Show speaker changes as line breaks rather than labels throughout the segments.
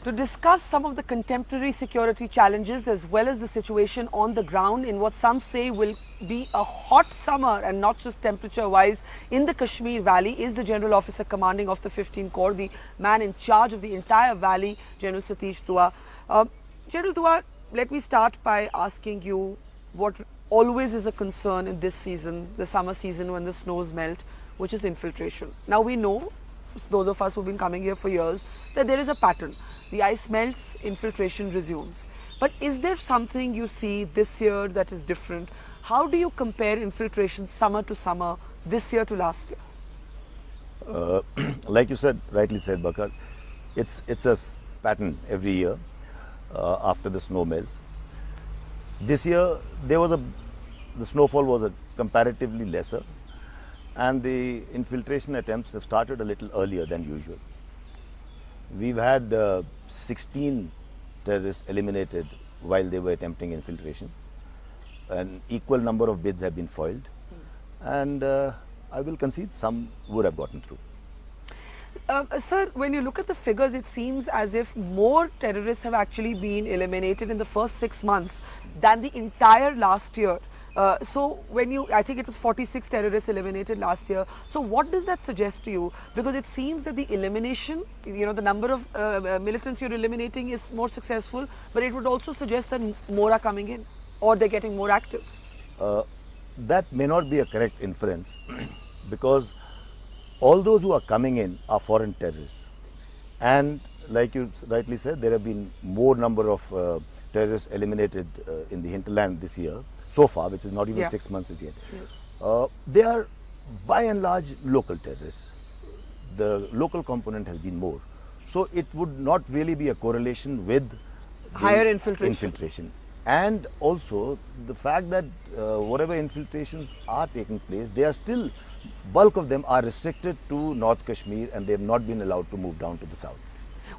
to discuss some of the contemporary security challenges as well as the situation on the ground in what some say will be a hot summer and not just temperature-wise in the Kashmir Valley is the General Officer Commanding of the 15 Corps, the man in charge of the entire valley, General Satish Dua. General Dua, let me start by asking you what always is a concern in this season, the summer season when the snows melt, which is infiltration. Now we know, those of us who've been coming here for years, that there is a pattern. The ice melts, infiltration resumes. But is there something you see this year that is different? How do you compare infiltration summer to summer, this year to last year?
Like you said, rightly said, Bakar, it's a pattern every year after the snow melts. This year, the snowfall was comparatively lesser, and the infiltration attempts have started a little earlier than usual. We've had 16 terrorists eliminated while they were attempting infiltration. An equal number of bids have been foiled, and I will concede some would have gotten through.
Sir, when you look at the figures, it seems as if more terrorists have actually been eliminated in the first 6 months than the entire last year. So I think it was 46 terrorists eliminated last year. So what does that suggest to you? Because it seems that the elimination, the number of militants you're eliminating is more successful, but it would also suggest that more are coming in or they're getting more active.
That may not be a correct inference because all those who are coming in are foreign terrorists. And like you rightly said, there have been more number of terrorists eliminated in the hinterland this year so far, which is not even 6 months as yet.
Yes.
They are by and large local terrorists. The local component has been more. So it would not really be a correlation with
higher infiltration.
And also the fact that whatever infiltrations are taking place, they are still, bulk of them are restricted to North Kashmir and they have not been allowed to move down to the south.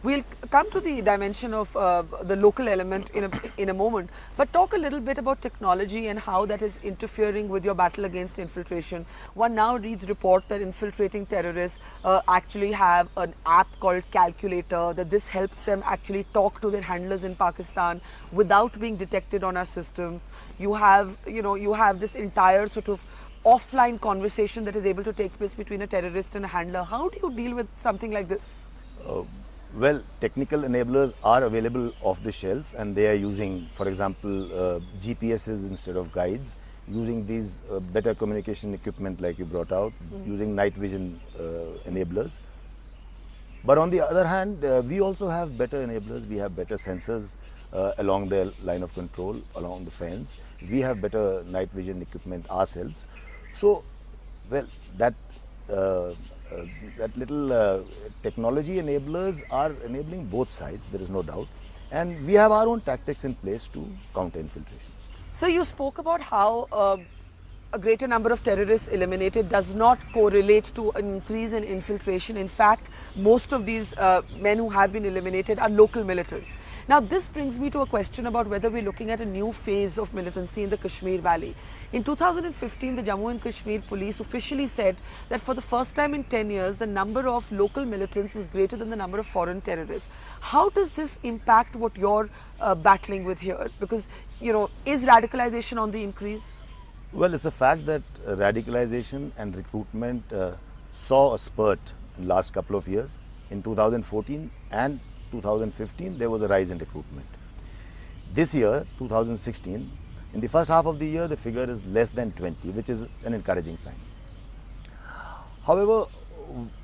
We'll come to the dimension of the local element in a moment, but talk a little bit about technology and how that is interfering with your battle against infiltration. One now reads report that infiltrating terrorists actually have an app called Calculator, that this helps them actually talk to their handlers in Pakistan without being detected on our systems. You have this entire sort of offline conversation that is able to take place between a terrorist and a handler. How do you deal with something like this?
Well, technical enablers are available off the shelf and they are using, for example, GPSs instead of guides, using these better communication equipment like you brought out, using night vision enablers. But on the other hand, we also have better enablers. We have better sensors along the line of control, along the fence. We have better night vision equipment ourselves. So, well, that little technology enablers are enabling both sides, there is no doubt. And we have our own tactics in place to counter infiltration.
So you spoke about how a greater number of terrorists eliminated does not correlate to an increase in infiltration. In fact, most of these men who have been eliminated are local militants. Now, this brings me to a question about whether we're looking at a new phase of militancy in the Kashmir Valley. In 2015, the Jammu and Kashmir police officially said that for the first time in 10 years, the number of local militants was greater than the number of foreign terrorists. How does this impact what you're battling with here? Because, is radicalization on the increase?
Well, it's a fact that radicalization and recruitment saw a spurt in the last couple of years. In 2014 and 2015, there was a rise in recruitment. This year, 2016, in the first half of the year, the figure is less than 20, which is an encouraging sign. However,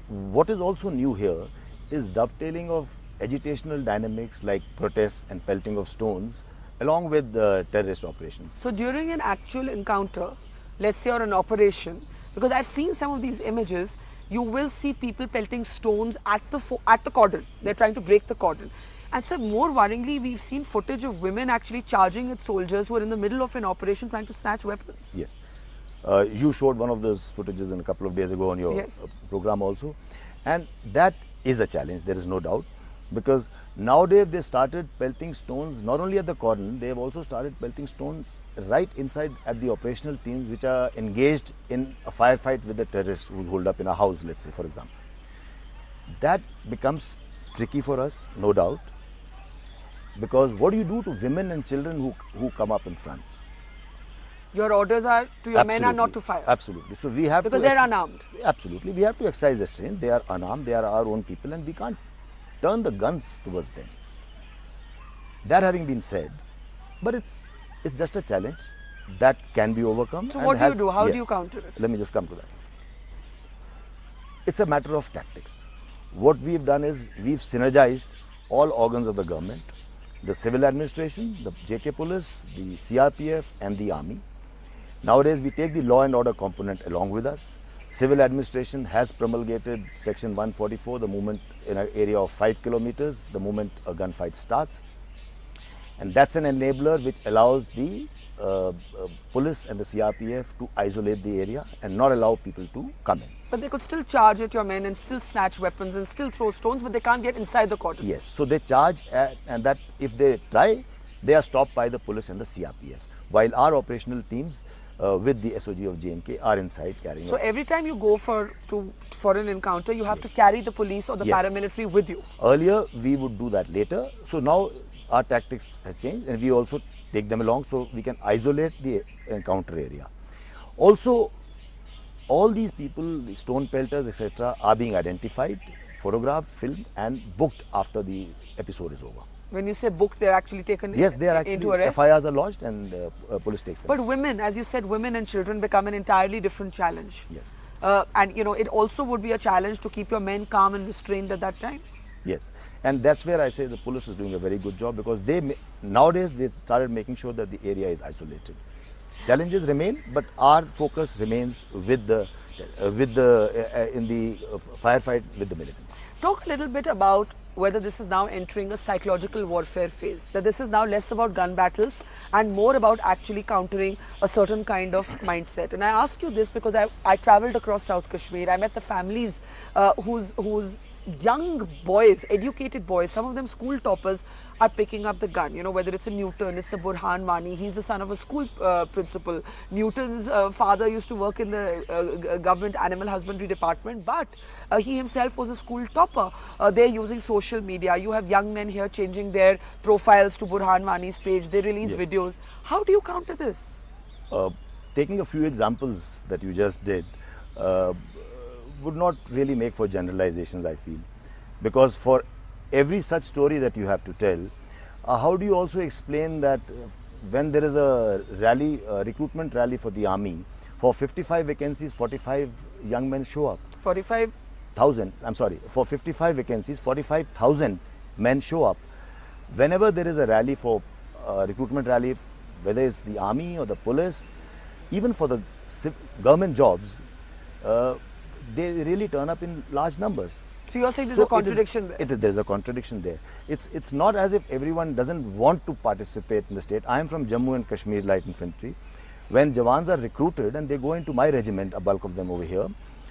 what is also new here is dovetailing of agitational dynamics like protests and pelting of stones along with the terrorist operations.
So during an actual encounter, let's say, or an operation, because I've seen some of these images, you will see people pelting stones at the cordon. They're trying to break the cordon. And so more worryingly, we've seen footage of women actually charging at soldiers who are in the middle of an operation trying to snatch weapons.
Yes. You showed one of those footages a couple of days ago on your program also. And that is a challenge, there is no doubt. Because nowadays they started pelting stones not only at the cordon, they have also started pelting stones right inside at the operational teams which are engaged in a firefight with the terrorists who's holed up in a house, let's say, for example. That becomes tricky for us, no doubt. Because what do you do to women and children who come up in front?
Your orders are to your men are not to fire.
Absolutely. So we have
because
to
they're unarmed.
Absolutely. We have to exercise restraint. They are unarmed. They are our own people, and we can't turn the guns towards them. That having been said, but it's just a challenge that can be overcome.
So what do you do? How do you counter it?
Let me just come to that. It's a matter of tactics. What we've done is we've synergized all organs of the government, the civil administration, the JK police, the CRPF and the army. Nowadays we take the law and order component along with us. Civil administration has promulgated section 144, the moment in an area of 5 kilometers, the moment a gunfight starts. And that's an enabler which allows the police and the CRPF to isolate the area and not allow people to come in.
But they could still charge at your men and still snatch weapons and still throw stones, but they can't get inside the cordon.
Yes, so they charge and that if they try, they are stopped by the police and the CRPF. While our operational teams with the SOG of JNK are inside carrying.
So every time you go for an encounter, you have to carry the police or the paramilitary with you.
Earlier we would do that later. So now our tactics has changed and we also take them along so we can isolate the encounter area. Also, all these people, the stone pelters, etc., are being identified, photographed, filmed, and booked after the episode is over.
When you say booked, they're actually taken
yes, they are actually,
into arrest?
FIRs are lodged and police takes them.
But women, as you said, women and children become an entirely different challenge.
Yes.
And, you know, it also would be a challenge to keep your men calm and restrained at that time.
Yes. And that's where I say the police is doing a very good job because nowadays they started making sure that the area is isolated. Challenges remain, but our focus remains in the firefight with the militants.
Talk a little bit about whether this is now entering a psychological warfare phase, that this is now less about gun battles and more about actually countering a certain kind of mindset. And I ask you this because I travelled across South Kashmir. I met the families whose young boys, educated boys, some of them school toppers, are picking up the gun. You know, whether it's a Newton, it's a Burhan Wani. He's the son of a school principal. Newton's father used to work in the government animal husbandry department, but he himself was a school topper. They're using social media. You have young men here changing their profiles to Burhan Wani's page. They release videos. How do you counter this?
Taking a few examples that you just did would not really make for generalizations, I feel, because for every such story that you have to tell, how do you also explain that when there is a rally, recruitment rally for the army, for 55 vacancies, 45 young men show up?
45,000.
I'm sorry, for 55 vacancies, 45,000 men show up. Whenever there is a rally for recruitment rally, whether it's the army or the police, even for the government jobs, they really turn up in large numbers.
So you're saying there's a contradiction there?
There's a contradiction there. It's not as if everyone doesn't want to participate in the state. I am from Jammu and Kashmir Light Infantry. When Jawans are recruited and they go into my regiment, a bulk of them over here,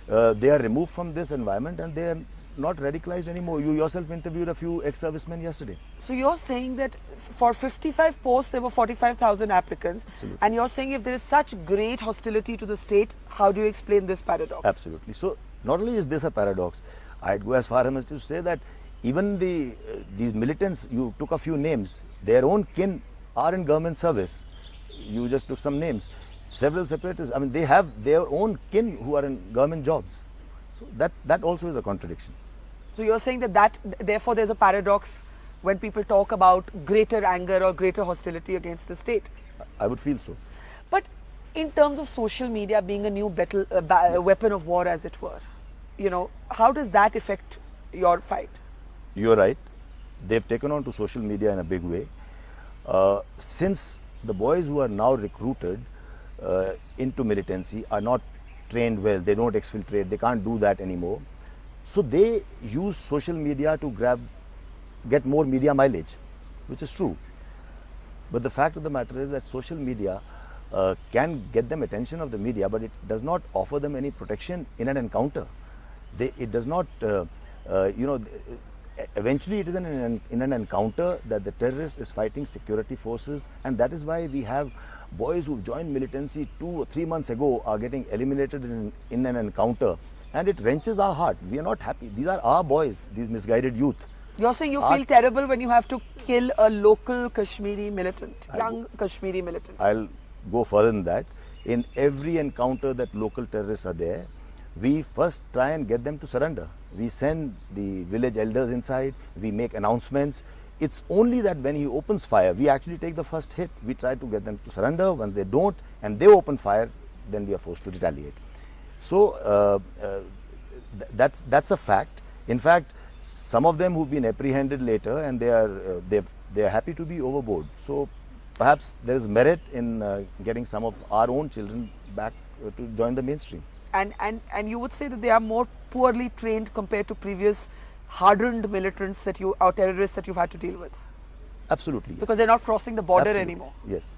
they are removed from this environment and they are not radicalized anymore. You yourself interviewed a few ex-servicemen yesterday.
So you're saying that for 55 posts, there were 45,000 applicants.
Absolutely.
And you're saying if there is such great hostility to the state, how do you explain this paradox?
Absolutely. So not only is this a paradox, I'd go as far as to say that even these militants, you took a few names, their own kin are in government service. You just took some names. Several separatists, I mean, they have their own kin who are in government jobs. So that also is a contradiction.
So you're saying that therefore there's a paradox when people talk about greater anger or greater hostility against the state?
I would feel so.
But in terms of social media being a new weapon of war, as it were, you know, how does that affect your fight?
You're right. They've taken on to social media in a big way. Since the boys who are now recruited into militancy are not trained well, they don't exfiltrate, they can't do that anymore. So they use social media to get more media mileage, which is true. But the fact of the matter is that social media can get them attention of the media, but it does not offer them any protection in an encounter. It does not, eventually it is in an encounter that the terrorist is fighting security forces, and that is why we have boys who've joined militancy 2 or 3 months ago are getting eliminated in an encounter, and it wrenches our heart. We are not happy. These are our boys, these misguided youth.
You're saying you feel terrible when you have to kill a local Kashmiri militant, young Kashmiri militant.
I'll go further than that. In every encounter that local terrorists are there, we first try and get them to surrender. We send the village elders inside, we make announcements. It's only that when he opens fire, we actually take the first hit. We try to get them to surrender. When they don't and they open fire, then we are forced to retaliate. So that's a fact. In fact, some of them who've been apprehended later and they are happy to be overboard. So perhaps there is merit in getting some of our own children back to join the mainstream.
And you would say that they are more poorly trained compared to previous hardened militants or terrorists that you've had to deal with?
Absolutely. Yes.
Because they're not crossing the border
Absolutely.
anymore.
Yes.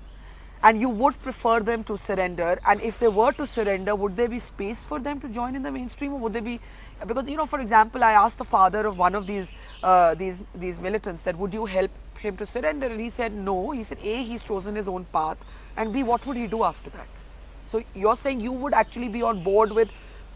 And you would prefer them to surrender, and if they were to surrender, would there be space for them to join in the mainstream, or would they be, because for example, I asked the father of one of these militants that would you help him to surrender, and he said no. He said A, he's chosen his own path, and B, what would he do after that? So you're saying you would actually be on board with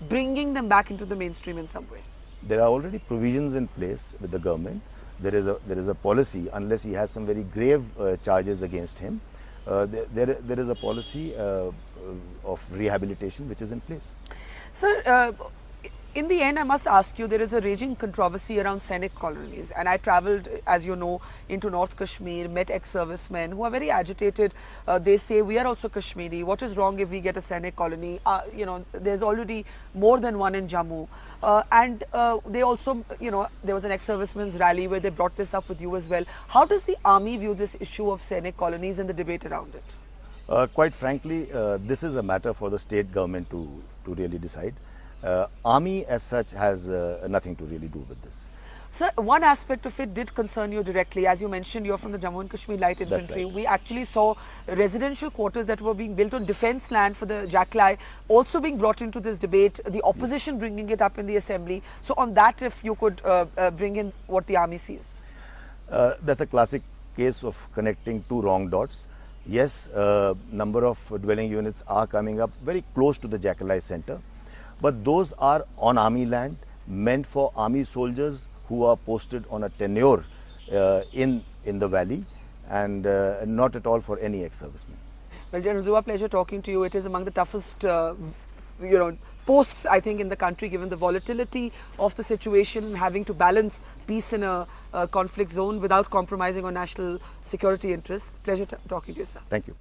bringing them back into the mainstream in some way?
There are already provisions in place with the government. There is a policy, unless he has some very grave charges against him. There is a policy of rehabilitation which is in place.
Sir, in the end, I must ask you, there is a raging controversy around Sainik colonies, and I travelled, as you know, into North Kashmir, met ex-servicemen who are very agitated. They say, we are also Kashmiri, what is wrong if we get a Sainik colony? There's already more than one in Jammu. And they also, there was an ex-servicemen's rally where they brought this up with you as well. How does the army view this issue of Sainik colonies and the debate around it?
Quite frankly, this is a matter for the state government to really decide. Army as such has nothing to really do with this.
Sir, one aspect of it did concern you directly. As you mentioned, you're from the Jammu and Kashmir Light Infantry.
That's right.
We actually saw residential quarters that were being built on defence land for the Jackli also being brought into this debate, the opposition bringing it up in the assembly. So on that, if you could bring in what the army sees.
That's a classic case of connecting two wrong dots. Yes, number of dwelling units are coming up very close to the Jackli center. But those are on army land, meant for army soldiers who are posted on a tenure in the valley, and not at all for any ex-serviceman.
Well, General Zua, pleasure talking to you. It is among the toughest, posts, I think, in the country, given the volatility of the situation, having to balance peace in a conflict zone without compromising on national security interests. Pleasure talking to you, sir.
Thank you.